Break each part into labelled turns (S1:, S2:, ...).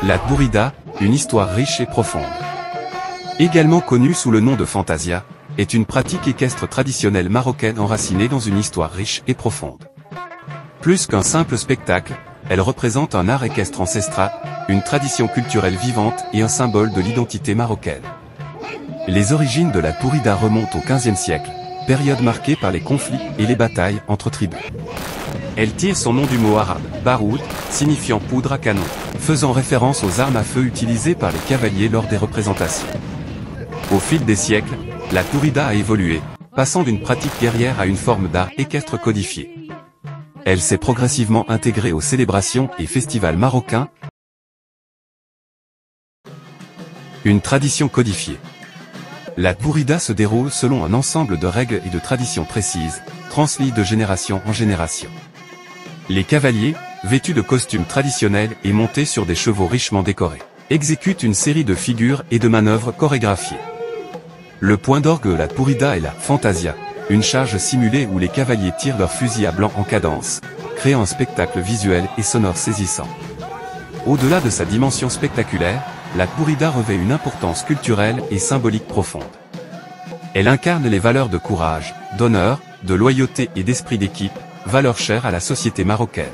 S1: La Tourida, une histoire riche et profonde. Également connue sous le nom de Fantasia, est une pratique équestre traditionnelle marocaine enracinée dans une histoire riche et profonde. Plus qu'un simple spectacle, elle représente un art équestre ancestral, une tradition culturelle vivante et un symbole de l'identité marocaine. Les origines de la Tourida remontent au XVe siècle, période marquée par les conflits et les batailles entre tribus. Elle tire son nom du mot arabe, baroud, signifiant poudre à canon, faisant référence aux armes à feu utilisées par les cavaliers lors des représentations. Au fil des siècles, la Tourida a évolué, passant d'une pratique guerrière à une forme d'art équestre codifié. Elle s'est progressivement intégrée aux célébrations et festivals marocains. Une tradition codifiée. La Tourida se déroule selon un ensemble de règles et de traditions précises, transmises de génération en génération. Les cavaliers, vêtus de costumes traditionnels et montés sur des chevaux richement décorés, exécutent une série de figures et de manœuvres chorégraphiées. Le point d'orgue de la Tourida est la Fantasia, une charge simulée où les cavaliers tirent leurs fusils à blanc en cadence, créant un spectacle visuel et sonore saisissant. Au-delà de sa dimension spectaculaire, la Tourida revêt une importance culturelle et symbolique profonde. Elle incarne les valeurs de courage, d'honneur, de loyauté et d'esprit d'équipe, valeurs chères à la société marocaine.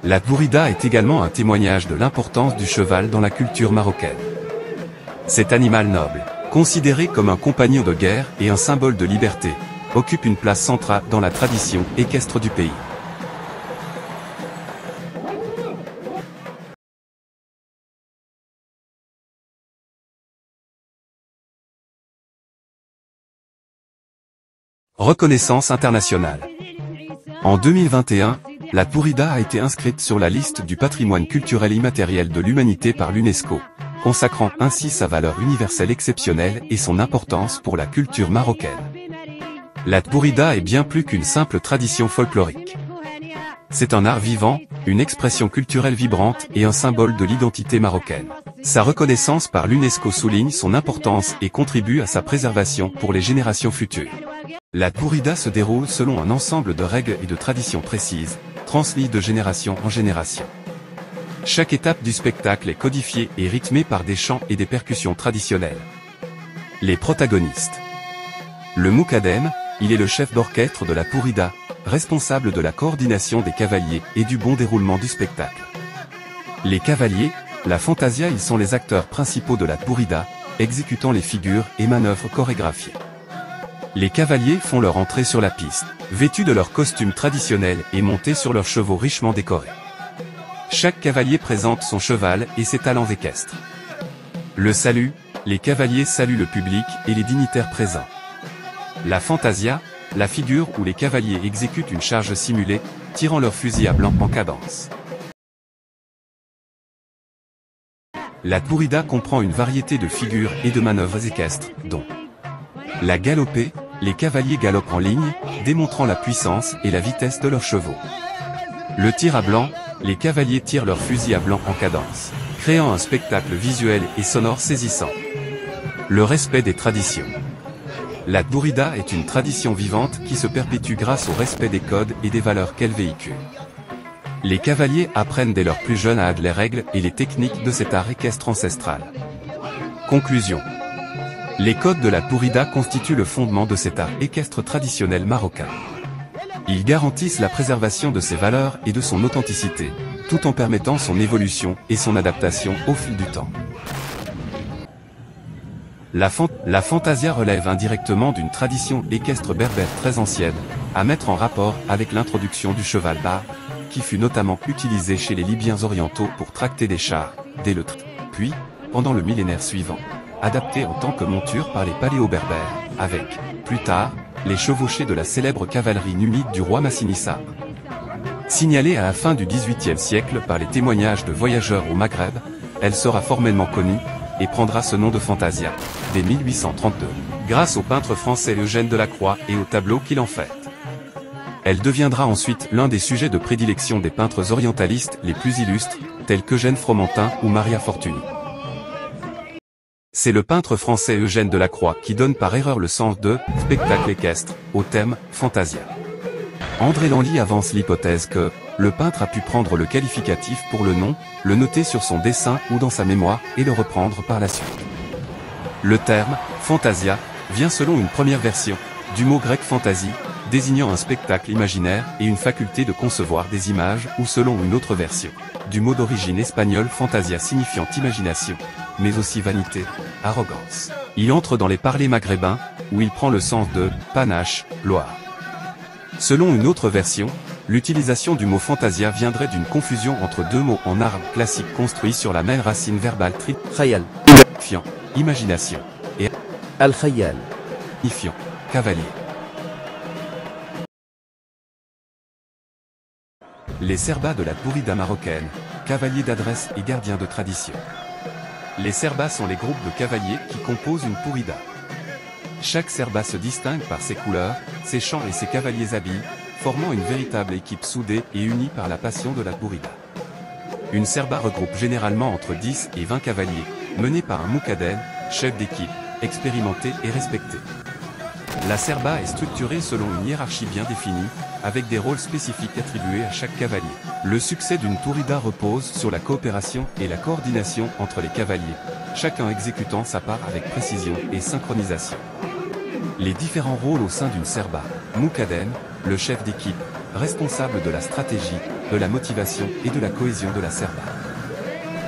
S1: La Tourida est également un témoignage de l'importance du cheval dans la culture marocaine. Cet animal noble, considéré comme un compagnon de guerre et un symbole de liberté, occupe une place centrale dans la tradition équestre du pays. Reconnaissance internationale. En 2021, la Tourida a été inscrite sur la liste du patrimoine culturel immatériel de l'humanité par l'UNESCO, consacrant ainsi sa valeur universelle exceptionnelle et son importance pour la culture marocaine. La Tourida est bien plus qu'une simple tradition folklorique. C'est un art vivant, une expression culturelle vibrante et un symbole de l'identité marocaine. Sa reconnaissance par l'UNESCO souligne son importance et contribue à sa préservation pour les générations futures. La Tourida se déroule selon un ensemble de règles et de traditions précises, transmises de génération en génération. Chaque étape du spectacle est codifiée et rythmée par des chants et des percussions traditionnelles. Les protagonistes. Le Moukadem, il est le chef d'orchestre de la Tourida, responsable de la coordination des cavaliers et du bon déroulement du spectacle. Les cavaliers, la Fantasia, ils sont les acteurs principaux de la Tourida, exécutant les figures et manœuvres chorégraphiées. Les cavaliers font leur entrée sur la piste, vêtus de leurs costumes traditionnels et montés sur leurs chevaux richement décorés. Chaque cavalier présente son cheval et ses talents équestres. Le salut, les cavaliers saluent le public et les dignitaires présents. La Fantasia, la figure où les cavaliers exécutent une charge simulée, tirant leur fusil à blanc en cadence. La Tourida comprend une variété de figures et de manœuvres équestres, dont la galopée, les cavaliers galopent en ligne, démontrant la puissance et la vitesse de leurs chevaux. Le tir à blanc, les cavaliers tirent leurs fusils à blanc en cadence, créant un spectacle visuel et sonore saisissant. Le respect des traditions. La Tourida est une tradition vivante qui se perpétue grâce au respect des codes et des valeurs qu'elle véhicule. Les cavaliers apprennent dès leur plus jeune âge les règles et les techniques de cet art équestre ancestral. Conclusion. Les codes de la Tourida constituent le fondement de cet art équestre traditionnel marocain. Ils garantissent la préservation de ses valeurs et de son authenticité, tout en permettant son évolution et son adaptation au fil du temps. La Fantasia relève indirectement d'une tradition équestre berbère très ancienne, à mettre en rapport avec l'introduction du cheval bar, qui fut notamment utilisé chez les Libyens orientaux pour tracter des chars, dès le puis, pendant le millénaire suivant, adapté en tant que monture par les paléo-berbères, avec, plus tard, les chevauchés de la célèbre cavalerie numide du roi Massinissa. Signalée à la fin du XVIIIe siècle par les témoignages de voyageurs au Maghreb, elle sera formellement connue, et prendra ce nom de Fantasia, dès 1832, grâce au peintre français Eugène Delacroix et au tableau qu'il en fait. Elle deviendra ensuite l'un des sujets de prédilection des peintres orientalistes les plus illustres, tels qu'Eugène Fromentin ou Maria Fortuny. C'est le peintre français Eugène Delacroix qui donne par erreur le sens de « spectacle équestre » au thème « Fantasia ». André Lanly avance l'hypothèse que le peintre a pu prendre le qualificatif pour le nom, le noter sur son dessin ou dans sa mémoire et le reprendre par la suite. Le terme « fantasia » vient selon une première version, du mot grec fantasie, désignant un spectacle imaginaire et une faculté de concevoir des images, ou selon une autre version, du mot d'origine espagnole fantasia signifiant imagination, mais aussi vanité, arrogance. Il entre dans les parlers maghrébins, où il prend le sens de « panache », gloire. Selon une autre version, l'utilisation du mot fantasia viendrait d'une confusion entre deux mots en arabe classique construits sur la même racine verbale
S2: khayal,
S1: signifiant imagination et
S2: al-khayal,
S1: signifiant cavalier. Les serbas de la Pourida marocaine, cavaliers d'adresse et gardiens de tradition. Les serbas sont les groupes de cavaliers qui composent une pourida. Chaque serba se distingue par ses couleurs, ses chants et ses cavaliers habiles, formant une véritable équipe soudée et unie par la passion de la pourida. Une serba regroupe généralement entre 10 et 20 cavaliers, menés par un moukaden, chef d'équipe, expérimenté et respecté. La serba est structurée selon une hiérarchie bien définie, avec des rôles spécifiques attribués à chaque cavalier. Le succès d'une pourida repose sur la coopération et la coordination entre les cavaliers, chacun exécutant sa part avec précision et synchronisation. Les différents rôles au sein d'une serba, moukaden, le chef d'équipe, responsable de la stratégie, de la motivation et de la cohésion de la serba.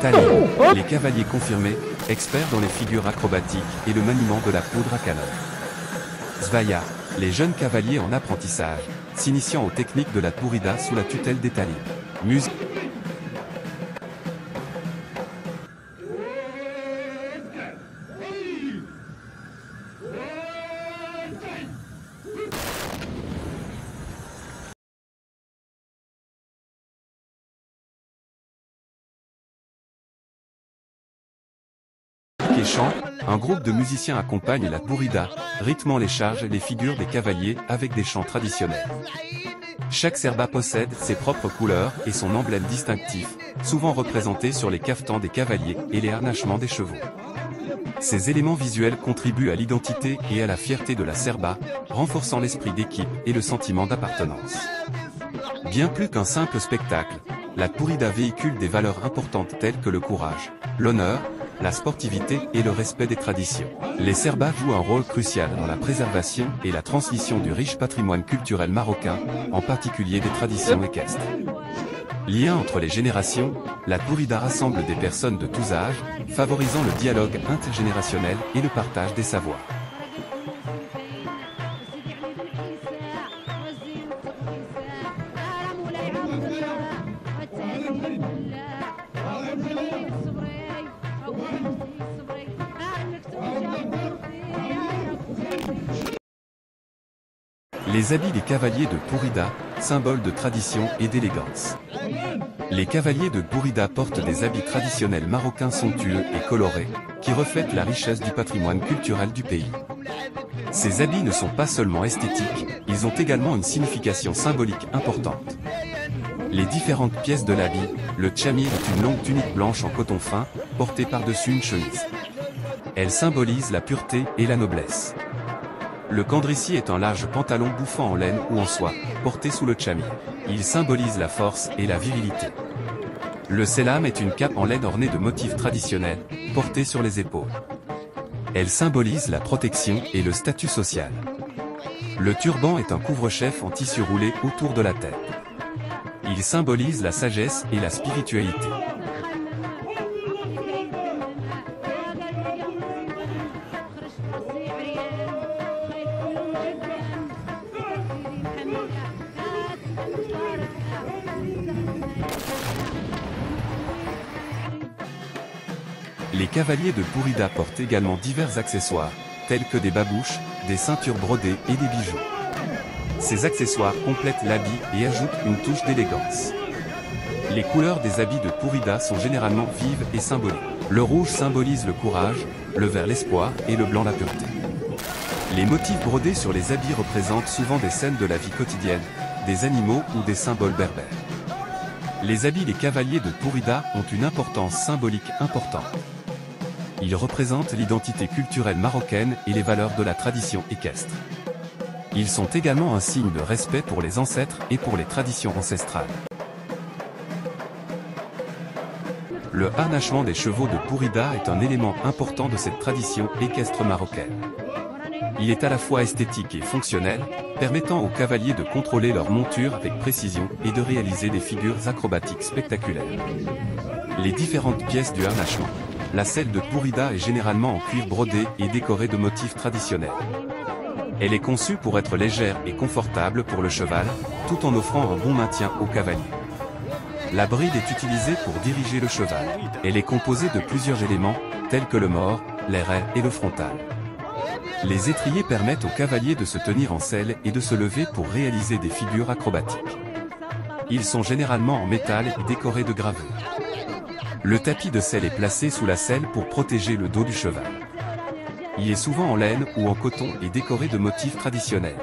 S1: Talim, les cavaliers confirmés, experts dans les figures acrobatiques et le maniement de la poudre à canon. Zvaya, les jeunes cavaliers en apprentissage, s'initiant aux techniques de la pourida sous la tutelle des talim. Musique. Et chant, un groupe de musiciens accompagne la pourida, rythmant les charges et les figures des cavaliers avec des chants traditionnels. Chaque serba possède ses propres couleurs et son emblème distinctif, souvent représenté sur les caftans des cavaliers et les harnachements des chevaux. Ces éléments visuels contribuent à l'identité et à la fierté de la serba, renforçant l'esprit d'équipe et le sentiment d'appartenance. Bien plus qu'un simple spectacle, la pourida véhicule des valeurs importantes telles que le courage, l'honneur, la sportivité et le respect des traditions. Les serbas jouent un rôle crucial dans la préservation et la transmission du riche patrimoine culturel marocain, en particulier des traditions équestres. Lien entre les générations, la pourida rassemble des personnes de tous âges, favorisant le dialogue intergénérationnel et le partage des savoirs. Les habits des cavaliers de pourida, symbole de tradition et d'élégance. Les cavaliers de pourida portent des habits traditionnels marocains somptueux et colorés, qui reflètent la richesse du patrimoine culturel du pays. Ces habits ne sont pas seulement esthétiques, ils ont également une signification symbolique importante. Les différentes pièces de l'habit, le tchamir est une longue tunique blanche en coton fin, portée par-dessus une chemise. Elle symbolise la pureté et la noblesse. Le kandrissi est un large pantalon bouffant en laine ou en soie, porté sous le tchamir. Il symbolise la force et la virilité. Le selam est une cape en laine ornée de motifs traditionnels, portée sur les épaules. Elle symbolise la protection et le statut social. Le turban est un couvre-chef en tissu roulé autour de la tête. Il symbolise la sagesse et la spiritualité. Les cavaliers de pourida portent également divers accessoires, tels que des babouches, des ceintures brodées et des bijoux. Ces accessoires complètent l'habit et ajoutent une touche d'élégance. Les couleurs des habits de pourida sont généralement vives et symboliques. Le rouge symbolise le courage, le vert l'espoir et le blanc la pureté. Les motifs brodés sur les habits représentent souvent des scènes de la vie quotidienne, des animaux ou des symboles berbères. Les habits des cavaliers de pourida ont une importance symbolique importante. Ils représentent l'identité culturelle marocaine et les valeurs de la tradition équestre. Ils sont également un signe de respect pour les ancêtres et pour les traditions ancestrales. Le harnachement des chevaux de Pourida est un élément important de cette tradition équestre marocaine. Il est à la fois esthétique et fonctionnel, permettant aux cavaliers de contrôler leur monture avec précision et de réaliser des figures acrobatiques spectaculaires. Les différentes pièces du harnachement. La selle de Pourida est généralement en cuir brodé et décorée de motifs traditionnels. Elle est conçue pour être légère et confortable pour le cheval, tout en offrant un bon maintien au cavalier. La bride est utilisée pour diriger le cheval. Elle est composée de plusieurs éléments, tels que le mors, les raies et le frontal. Les étriers permettent au cavalier de se tenir en selle et de se lever pour réaliser des figures acrobatiques. Ils sont généralement en métal et décorés de gravures. Le tapis de selle est placé sous la selle pour protéger le dos du cheval. Il est souvent en laine ou en coton et décoré de motifs traditionnels.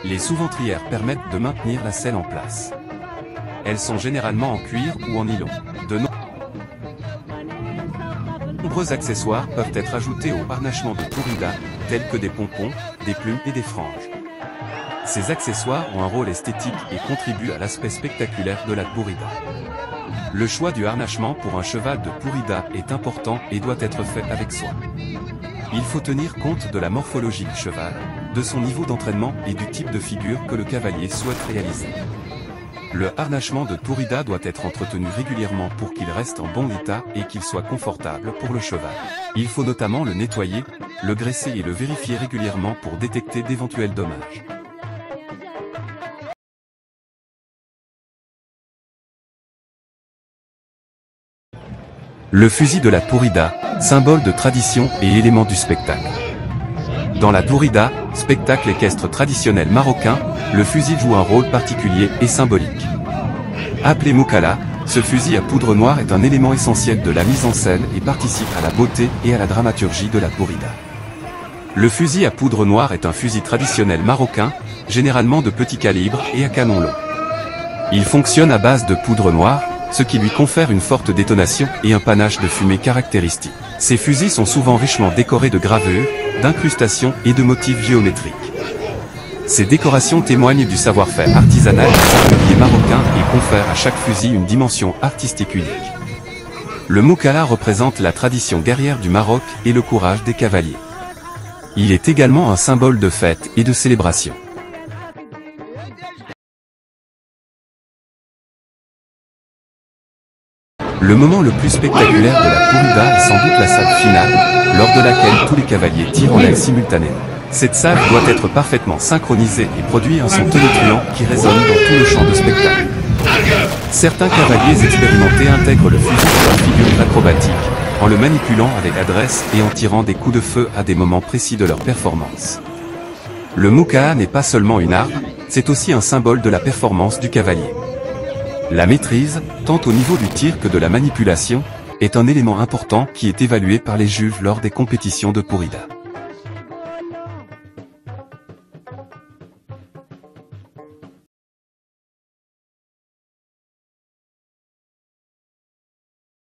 S1: Les sous-ventrières permettent de maintenir la selle en place. Elles sont généralement en cuir ou en nylon. De nombreux accessoires peuvent être ajoutés au harnachement de Pourida, tels que des pompons, des plumes et des franges. Ces accessoires ont un rôle esthétique et contribuent à l'aspect spectaculaire de la Pourida. Le choix du harnachement pour un cheval de Pourida est important et doit être fait avec soin. Il faut tenir compte de la morphologie du cheval, de son niveau d'entraînement et du type de figure que le cavalier souhaite réaliser. Le harnachement de Pourida doit être entretenu régulièrement pour qu'il reste en bon état et qu'il soit confortable pour le cheval. Il faut notamment le nettoyer, le graisser et le vérifier régulièrement pour détecter d'éventuels dommages. Le fusil de la Pourida, symbole de tradition et élément du spectacle. Dans la Pourida, spectacle équestre traditionnel marocain, le fusil joue un rôle particulier et symbolique. Appelé Moukala, ce fusil à poudre noire est un élément essentiel de la mise en scène et participe à la beauté et à la dramaturgie de la Pourida. Le fusil à poudre noire est un fusil traditionnel marocain, généralement de petit calibre et à canon long. Il fonctionne à base de poudre noire, ce qui lui confère une forte détonation et un panache de fumée caractéristique. Ces fusils sont souvent richement décorés de gravures, d'incrustations et de motifs géométriques. Ces décorations témoignent du savoir-faire artisanal des armuriers marocains et confèrent à chaque fusil une dimension artistique unique. Le Moukala représente la tradition guerrière du Maroc et le courage des cavaliers. Il est également un symbole de fête et de célébration. Le moment le plus spectaculaire de la Pourida est sans doute la salve finale, lors de laquelle tous les cavaliers tirent en l'aile simultanément. Cette salve doit être parfaitement synchronisée et produit un son tonitruant qui résonne dans tout le champ de spectacle. Certains cavaliers expérimentés intègrent le fusil pour leur figure acrobatique, en le manipulant avec adresse et en tirant des coups de feu à des moments précis de leur performance. Le Moukala n'est pas seulement une arme, c'est aussi un symbole de la performance du cavalier. La maîtrise, tant au niveau du tir que de la manipulation, est un élément important qui est évalué par les juges lors des compétitions de Pourida.